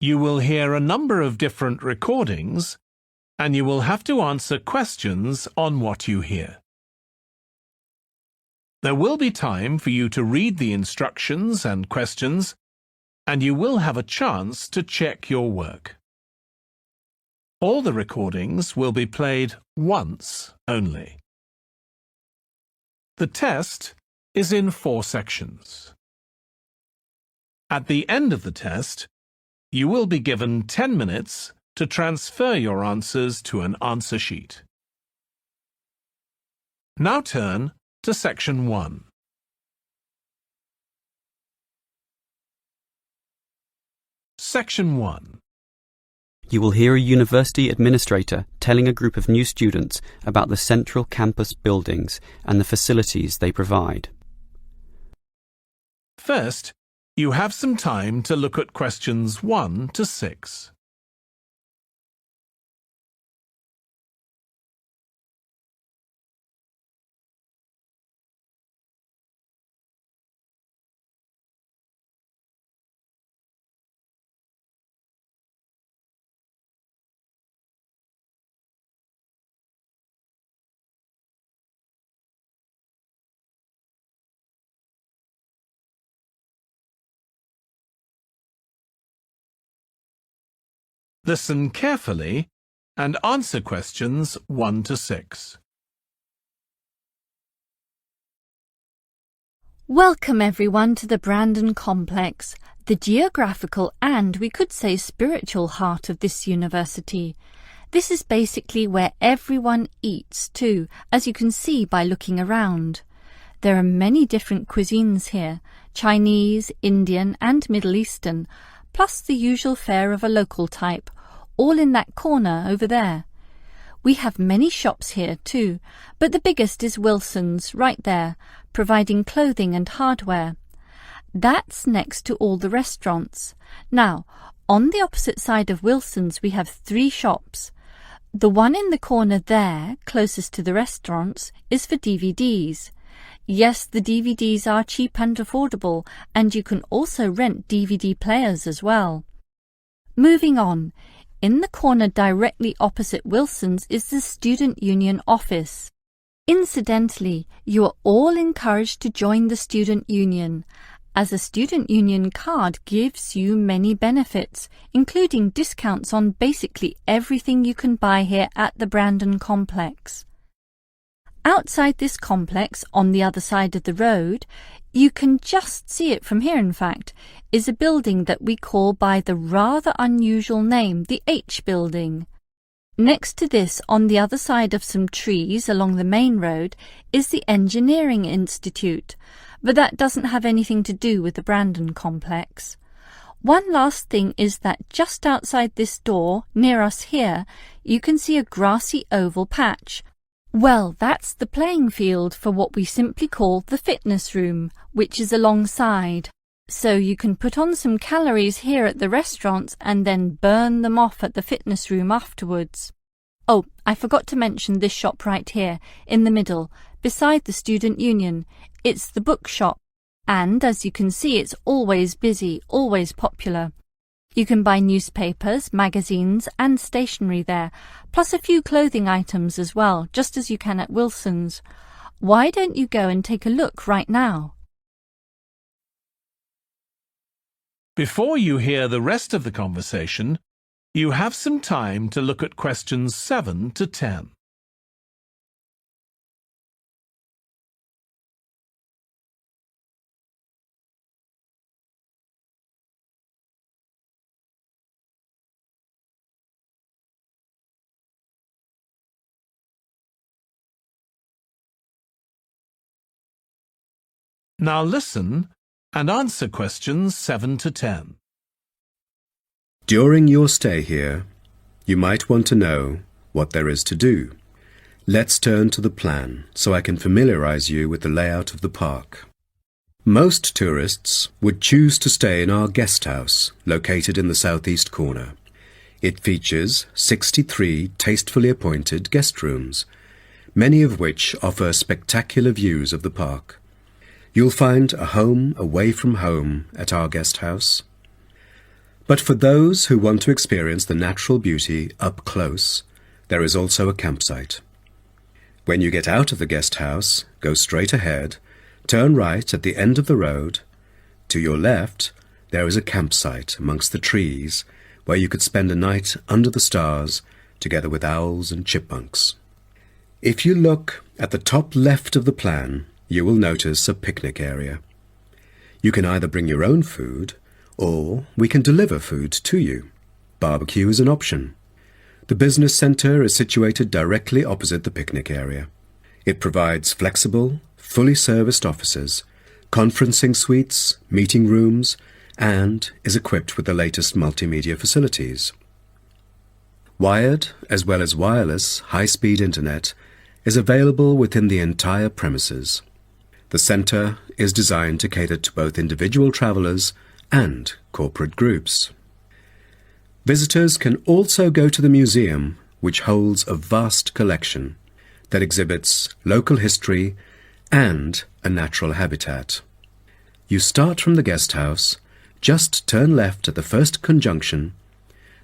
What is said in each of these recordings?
You will hear a number of different recordings, and you will have to answer questions on what you hear. There will be time for you to read the instructions and questions, and you will have a chance to check your work. All the recordings will be played once only. The test is in 4 sections. At the end of the test, you will be given 10 minutes to transfer your answers to an answer sheet. Now turn to Section 1. Section 1. You will hear a university administrator telling a group of new students about the central campus buildings and the facilities they provide. First, you have some time to look at questions 1 to 6. Listen carefully and answer questions 1 to 6. Welcome everyone to the Brandon Complex, the geographical and, we could say, spiritual heart of this university. This is basically where everyone eats too, as you can see by looking around. There are many different cuisines here, Chinese, Indian and Middle Eastern, plus the usual fare of a local type, all in that corner over there. We have many shops here too, but the biggest is Wilson's, right there, providing clothing and hardware. That's next to all the restaurants. Now, on the opposite side of Wilson's we have 3 shops. The one in the corner there, closest to the restaurants, is for DVDs. Yes, the DVDs are cheap and affordable, and you can also rent DVD players as well. Moving on, in the corner directly opposite Wilson's is the Student Union office. Incidentally, you are all encouraged to join the Student Union, as a Student Union card gives you many benefits, including discounts on basically everything you can buy here at the Brandon Complex. Outside this complex, on the other side of the road, you can just see it from here in fact, is a building that we call by the rather unusual name, the H Building. Next to this, on the other side of some trees along the main road, is the Engineering Institute, but that doesn't have anything to do with the Brandon Complex. One last thing is that just outside this door, near us here, you can see a grassy oval patch. Well, that's the playing field for what we simply call the fitness room, which is alongside. So you can put on some calories here at the restaurants and then burn them off at the fitness room afterwards. Oh, I forgot to mention this shop right here, in the middle, beside the Student Union. It's the bookshop, and as you can see, it's always busy, always popular. You can buy newspapers, magazines and stationery there, plus a few clothing items as well, just as you can at Wilson's. Why don't you go and take a look right now? Before you hear the rest of the conversation, you have some time to look at questions 7 to 10. Now listen and answer questions 7 to 10. During your stay here, you might want to know what there is to do. Let's turn to the plan so I can familiarize you with the layout of the park. Most tourists would choose to stay in our guest house, located in the southeast corner. It features 63 tastefully appointed guest rooms, many of which offer spectacular views of the park. You'll find a home away from home at our guest house. But for those who want to experience the natural beauty up close, there is also a campsite. When you get out of the guest house, go straight ahead, turn right at the end of the road. To your left, there is a campsite amongst the trees where you could spend a night under the stars together with owls and chipmunks. If you look at the top left of the plan, you will notice a picnic area. You can either bring your own food, or we can deliver food to you. Barbecue is an option. The business centre is situated directly opposite the picnic area. It provides flexible, fully serviced offices, conferencing suites, meeting rooms, and is equipped with the latest multimedia facilities. Wired, as well as wireless, high-speed internet is available within the entire premises. The centre is designed to cater to both individual travellers and corporate groups. Visitors can also go to the museum, which holds a vast collection that exhibits local history and a natural habitat. You start from the guest house, just turn left at the first conjunction,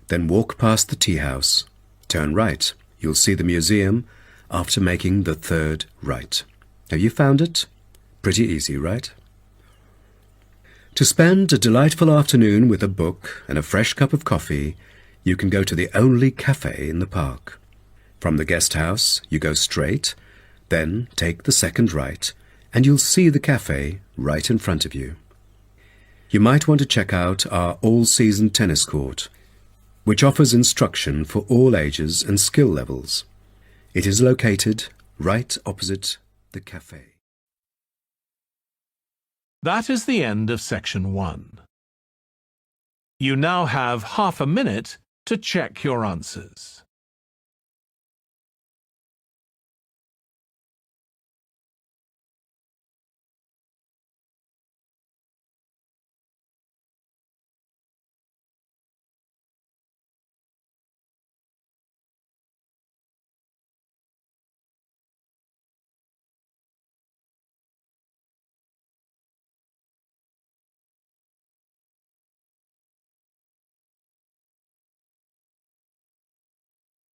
then walk past the tea house. Turn right. You'll see the museum after making the third right. Have you found it? Pretty easy, right? To spend a delightful afternoon with a book and a fresh cup of coffee, you can go to the only cafe in the park. From the guest house, you go straight, then take the second right, and you'll see the cafe right in front of you. You might want to check out our all-season tennis court, which offers instruction for all ages and skill levels. It is located right opposite the cafe. That is the end of section 1. You now have half a minute to check your answers.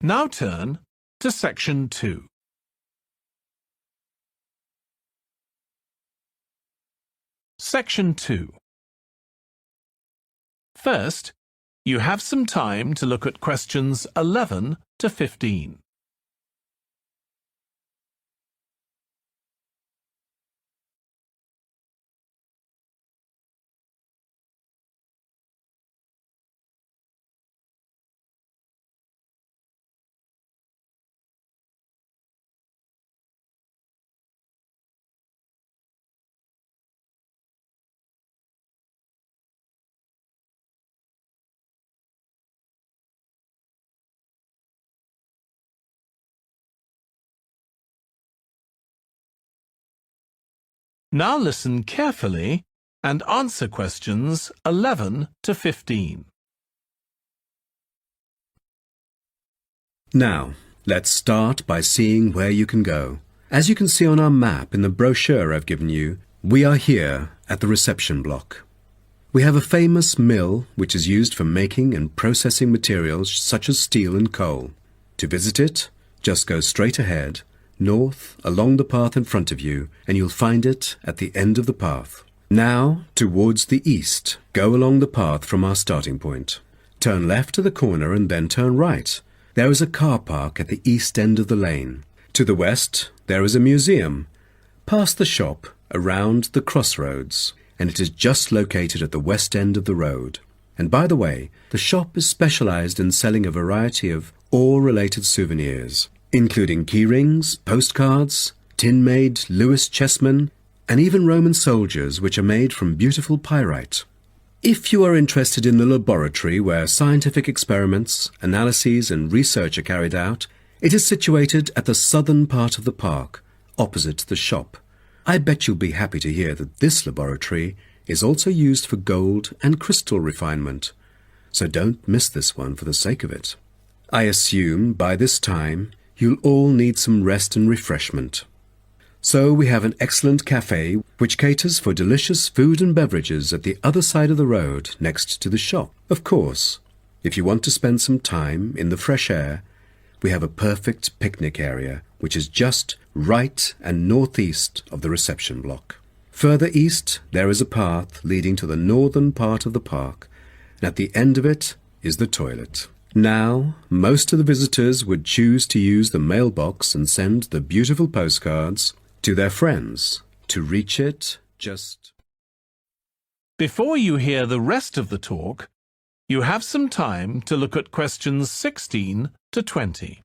Now turn to section 2. Section 2. First, you have some time to look at questions 11 to 15. Now listen carefully and answer questions 11 to 15. Now, let's start by seeing where you can go. As you can see on our map in the brochure I've given you, we are here at the reception block. We have a famous mill which is used for making and processing materials such as steel and coal. To visit it, just go straight ahead, north along the path in front of you, and you'll find it at the end of the path. Now, towards the east, go along the path from our starting point. Turn left to the corner and then turn right. There is a car park at the east end of the lane. To the west, there is a museum. Past the shop, around the crossroads, and it is just located at the west end of the road. And by the way, the shop is specialized in selling a variety of ore-related souvenirs, including key rings, postcards, tin-made Lewis chessmen, and even Roman soldiers which are made from beautiful pyrite. If you are interested in the laboratory where scientific experiments, analyses and research are carried out, it is situated at the southern part of the park, opposite the shop. I bet you'll be happy to hear that this laboratory is also used for gold and crystal refinement, so don't miss this one for the sake of it. I assume by this time you'll all need some rest and refreshment. So we have an excellent cafe which caters for delicious food and beverages at the other side of the road next to the shop. Of course, if you want to spend some time in the fresh air, we have a perfect picnic area which is just right and northeast of the reception block. Further east, there is a path leading to the northern part of the park, and at the end of it is the toilet. Now, most of the visitors would choose to use the mailbox and send the beautiful postcards to their friends. To reach it, just... Before you hear the rest of the talk, you have some time to look at questions 16 to 20.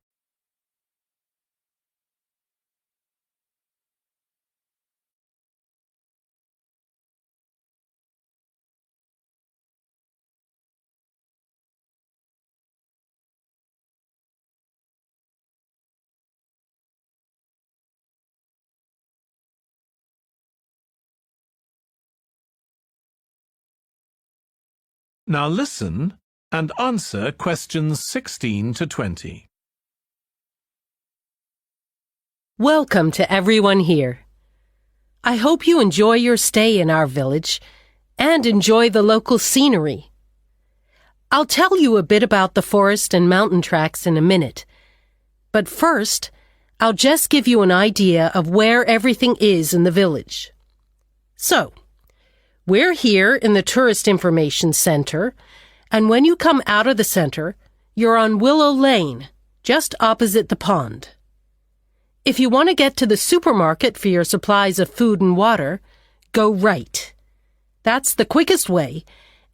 Now listen and answer questions 16 to 20. Welcome to everyone here. I hope you enjoy your stay in our village and enjoy the local scenery. I'll tell you a bit about the forest and mountain tracks in a minute, but first, I'll just give you an idea of where everything is in the village. So, we're here in the Tourist Information Center, and when you come out of the center, you're on Willow Lane, just opposite the pond. If you want to get to the supermarket for your supplies of food and water, go right. That's the quickest way,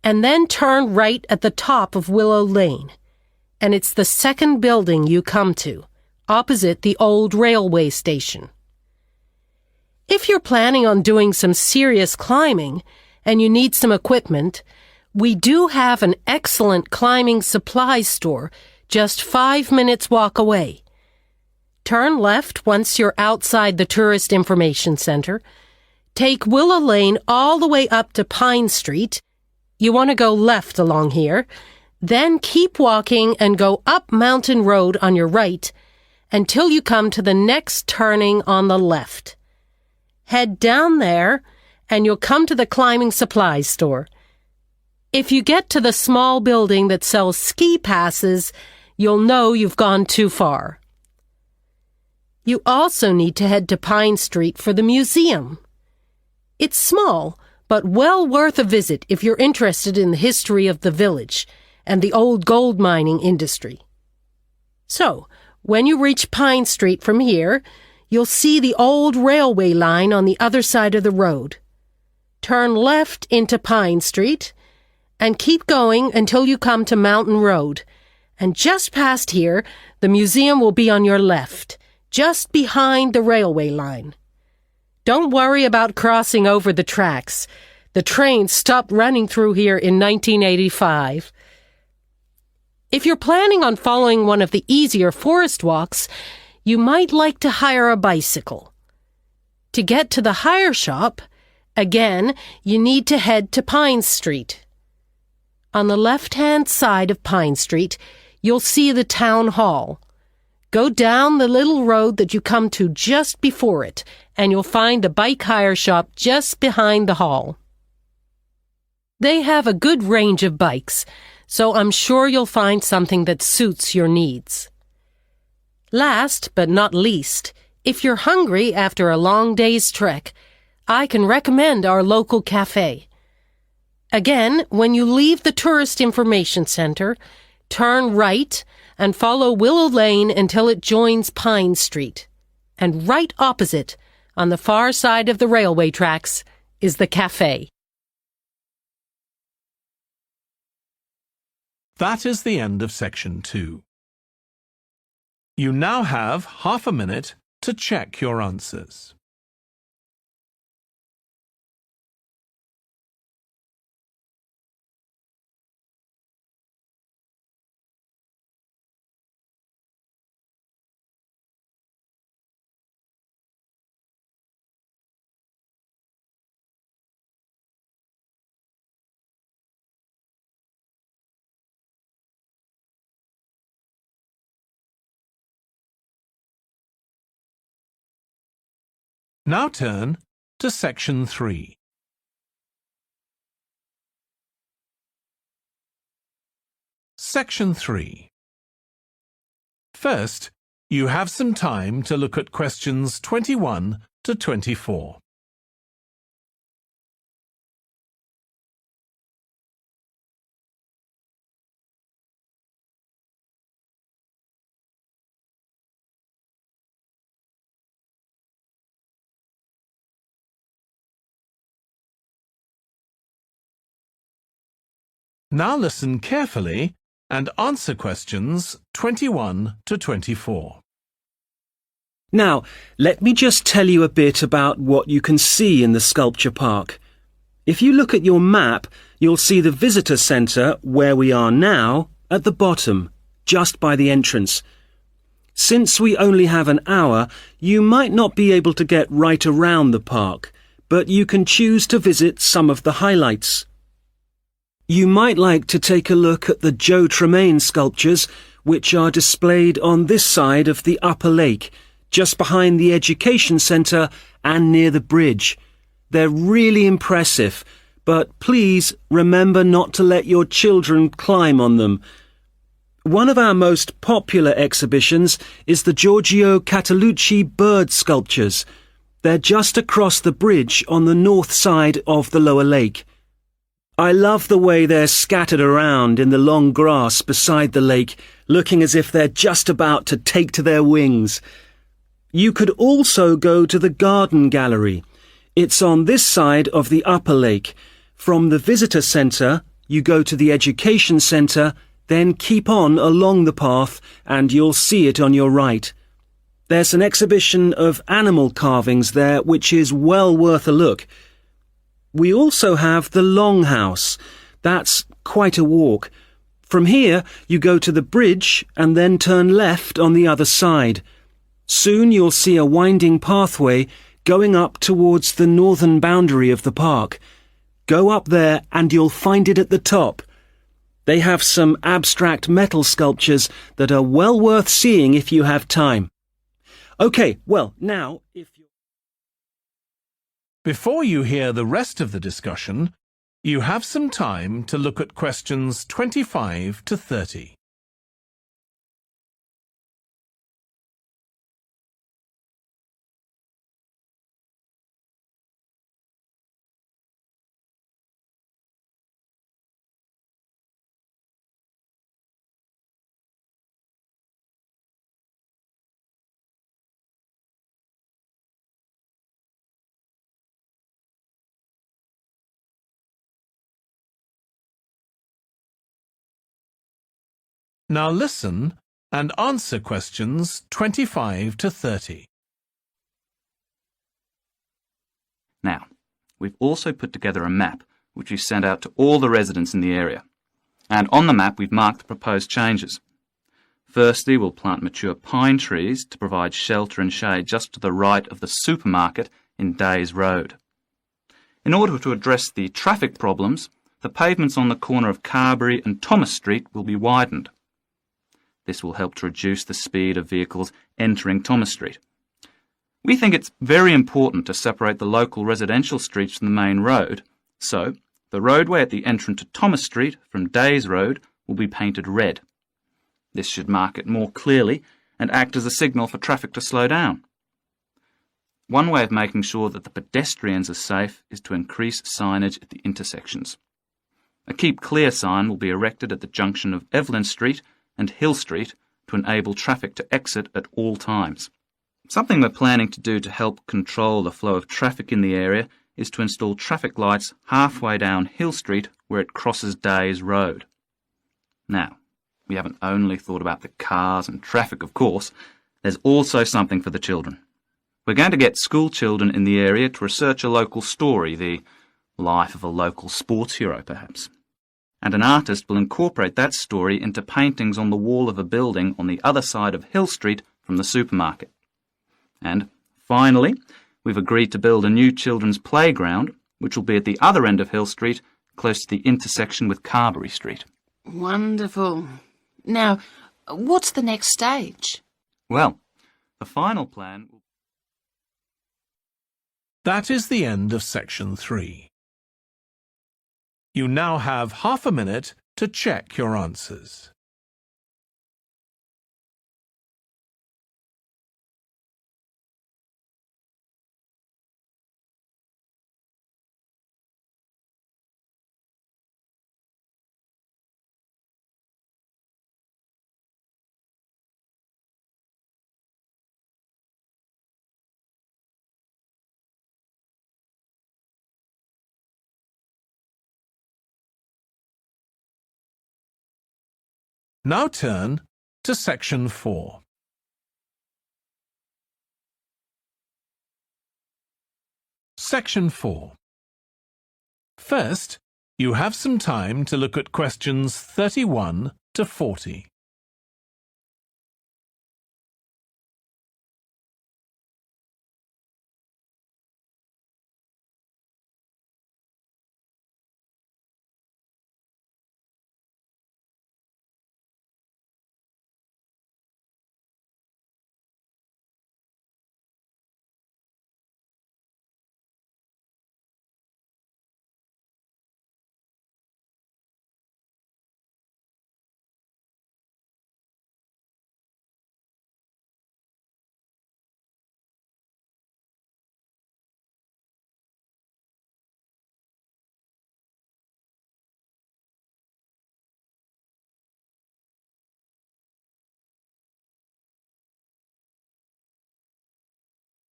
and then turn right at the top of Willow Lane, and it's the second building you come to, opposite the old railway station. If you're planning on doing some serious climbing, and you need some equipment, we do have an excellent climbing supplies store just 5 minutes walk away. Turn left once you're outside the Tourist Information Center. Take Willow Lane all the way up to Pine Street. You want to go left along here. Then keep walking and go up Mountain Road on your right until you come to the next turning on the left. Head down there and you'll come to the climbing supplies store. If you get to the small building that sells ski passes, you'll know you've gone too far. You also need to head to Pine Street for the museum. It's small, but well worth a visit if you're interested in the history of the village and the old gold mining industry. So, when you reach Pine Street from here, you'll see the old railway line on the other side of the road. Turn left into Pine Street and keep going until you come to Mountain Road. And just past here, the museum will be on your left, just behind the railway line. Don't worry about crossing over the tracks. The train stopped running through here in 1985. If you're planning on following one of the easier forest walks, you might like to hire a bicycle. To get to the hire shop, again, you need to head to Pine Street. On the left-hand side of Pine Street, you'll see the town hall. Go down the little road that you come to just before it, and you'll find the bike hire shop just behind the hall. They have a good range of bikes, so I'm sure you'll find something that suits your needs. Last but not least, if you're hungry after a long day's trek, I can recommend our local cafe. Again, when you leave the Tourist Information Center, turn right and follow Willow Lane until it joins Pine Street. And right opposite, on the far side of the railway tracks, is the cafe. That is the end of section 2. You now have half a minute to check your answers. Now turn to Section 3. Section 3. First, you have some time to look at questions 21 to 24. Now listen carefully and answer questions 21 to 24. Now, let me just tell you a bit about what you can see in the sculpture park. If you look at your map, you'll see the visitor centre, where we are now, at the bottom, just by the entrance. Since we only have an hour, you might not be able to get right around the park, but you can choose to visit some of the highlights. You might like to take a look at the Joe Tremaine sculptures, which are displayed on this side of the upper lake, just behind the education centre and near the bridge. They're really impressive, but please remember not to let your children climb on them. One of our most popular exhibitions is the Giorgio Catalucci bird sculptures. They're just across the bridge on the north side of the lower lake. I love the way they're scattered around in the long grass beside the lake, looking as if they're just about to take to their wings. You could also go to the garden gallery. It's on this side of the upper lake. From the visitor centre, you go to the education centre, then keep on along the path and you'll see it on your right. There's an exhibition of animal carvings there which is well worth a look. We also have the Longhouse. That's quite a walk. From here, you go to the bridge and then turn left on the other side. Soon you'll see a winding pathway going up towards the northern boundary of the park. Go up there and you'll find it at the top. They have some abstract metal sculptures that are well worth seeing if you have time. OK, well, now, if you... Before you hear the rest of the discussion, you have some time to look at questions 25 to 30. Now listen and answer questions 25 to 30. Now, we've also put together a map which we've sent out to all the residents in the area. And on the map we've marked the proposed changes. Firstly, we'll plant mature pine trees to provide shelter and shade just to the right of the supermarket in Days Road. In order to address the traffic problems, the pavements on the corner of Carberry and Thomas Street will be widened. This will help to reduce the speed of vehicles entering Thomas Street. We think it's very important to separate the local residential streets from the main road, so the roadway at the entrance to Thomas Street from Days Road will be painted red. This should mark it more clearly and act as a signal for traffic to slow down. One way of making sure that the pedestrians are safe is to increase signage at the intersections. A Keep Clear sign will be erected at the junction of Evelyn Street and Hill Street to enable traffic to exit at all times. Something we're planning to do to help control the flow of traffic in the area is to install traffic lights halfway down Hill Street where it crosses Days Road. Now, we haven't only thought about the cars and traffic, of course. There's also something for the children. We're going to get school children in the area to research a local story, the life of a local sports hero, perhaps. And an artist will incorporate that story into paintings on the wall of a building on the other side of Hill Street from the supermarket. And finally, we've agreed to build a new children's playground, which will be at the other end of Hill Street, close to the intersection with Carberry Street. Wonderful. Now, what's the next stage? Well, the final plan will That is the end of section 3. You now have half a minute to check your answers. Now turn to section 4. Section 4. First, you have some time to look at questions 31 to 40.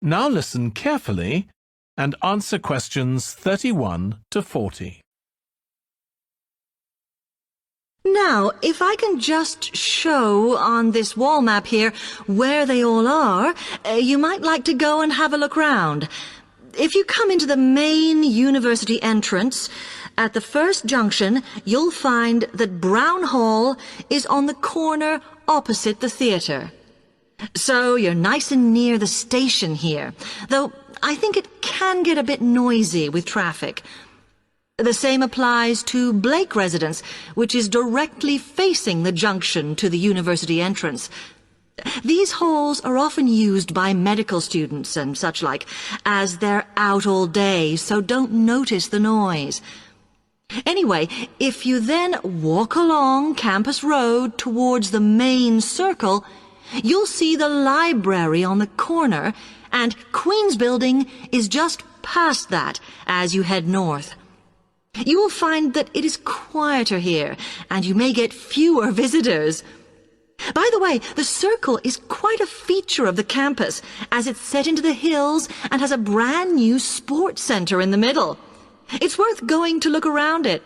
Now listen carefully and answer questions 31 to 40. Now, if I can just show on this wall map here where they all are, you might like to go and have a look round. If you come into the main university entrance, at the first junction, you'll find that Brown Hall is on the corner opposite the theatre. So you're nice and near the station here, though I think it can get a bit noisy with traffic. The same applies to Blake Residence, which is directly facing the junction to the university entrance. These halls are often used by medical students and such like, as they're out all day, so don't notice the noise. Anyway, if you then walk along Campus Road towards the main circle, you'll see the library on the corner, and Queen's Building is just past that as you head north. You will find that it is quieter here, and you may get fewer visitors. By the way, the circle is quite a feature of the campus, as it's set into the hills and has a brand new sports center in the middle. It's worth going to look around it.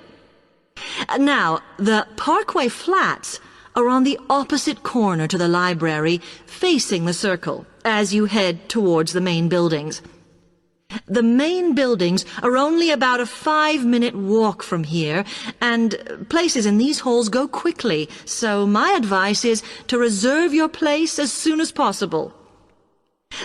Now, the Parkway Flats are on the opposite corner to the library, facing the circle, as you head towards the main buildings. The main buildings are only about a 5-minute walk from here, and places in these halls go quickly, so my advice is to reserve your place as soon as possible.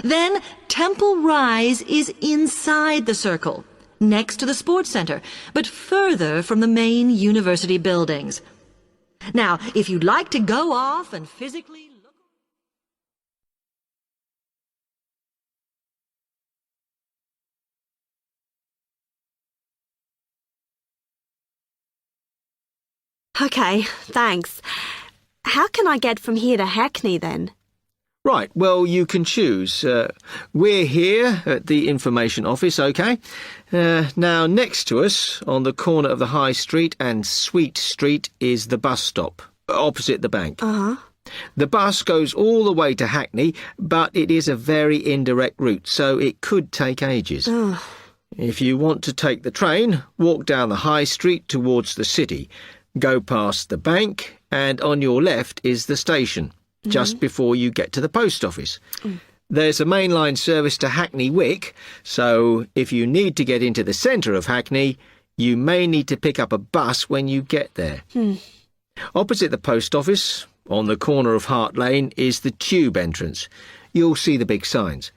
Then Temple Rise is inside the circle, next to the sports center, but further from the main university buildings. Now, if you'd like to go off and physically look... OK, thanks. How can I get from here to Hackney then? Right, well, you can choose. We're here at the information office, OK? Now, next to us, on the corner of the High Street and Sweet Street, is the bus stop, opposite the bank. Uh-huh. The bus goes all the way to Hackney, but it is a very indirect route, so it could take ages. Oh. If you want to take the train, walk down the High Street towards the city, go past the bank, and on your left is the station, just before you get to the post office. There's a mainline service to Hackney Wick, so if you need to get into the centre of Hackney, you may need to pick up a bus when you get there. Opposite the post office, on the corner of Hart Lane, is the tube entrance. You'll see the big signs.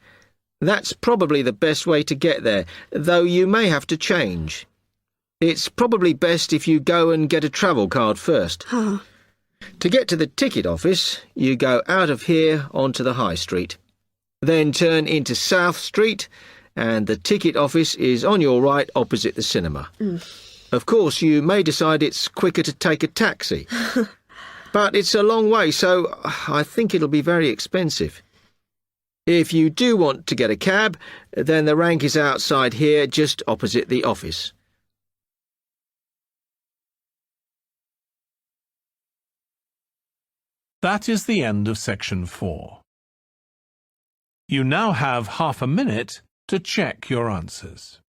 That's probably the best way to get there, though you may have to change. It's probably best if you go and get a travel card first. Oh. To get to the ticket office, you go out of here onto the High Street. Then turn into South Street and the ticket office is on your right opposite the cinema. Of course, you may decide it's quicker to take a taxi. But it's a long way, so I think it'll be very expensive. If you do want to get a cab, then the rank is outside here, just opposite the office. That is the end of section 4. You now have half a minute to check your answers.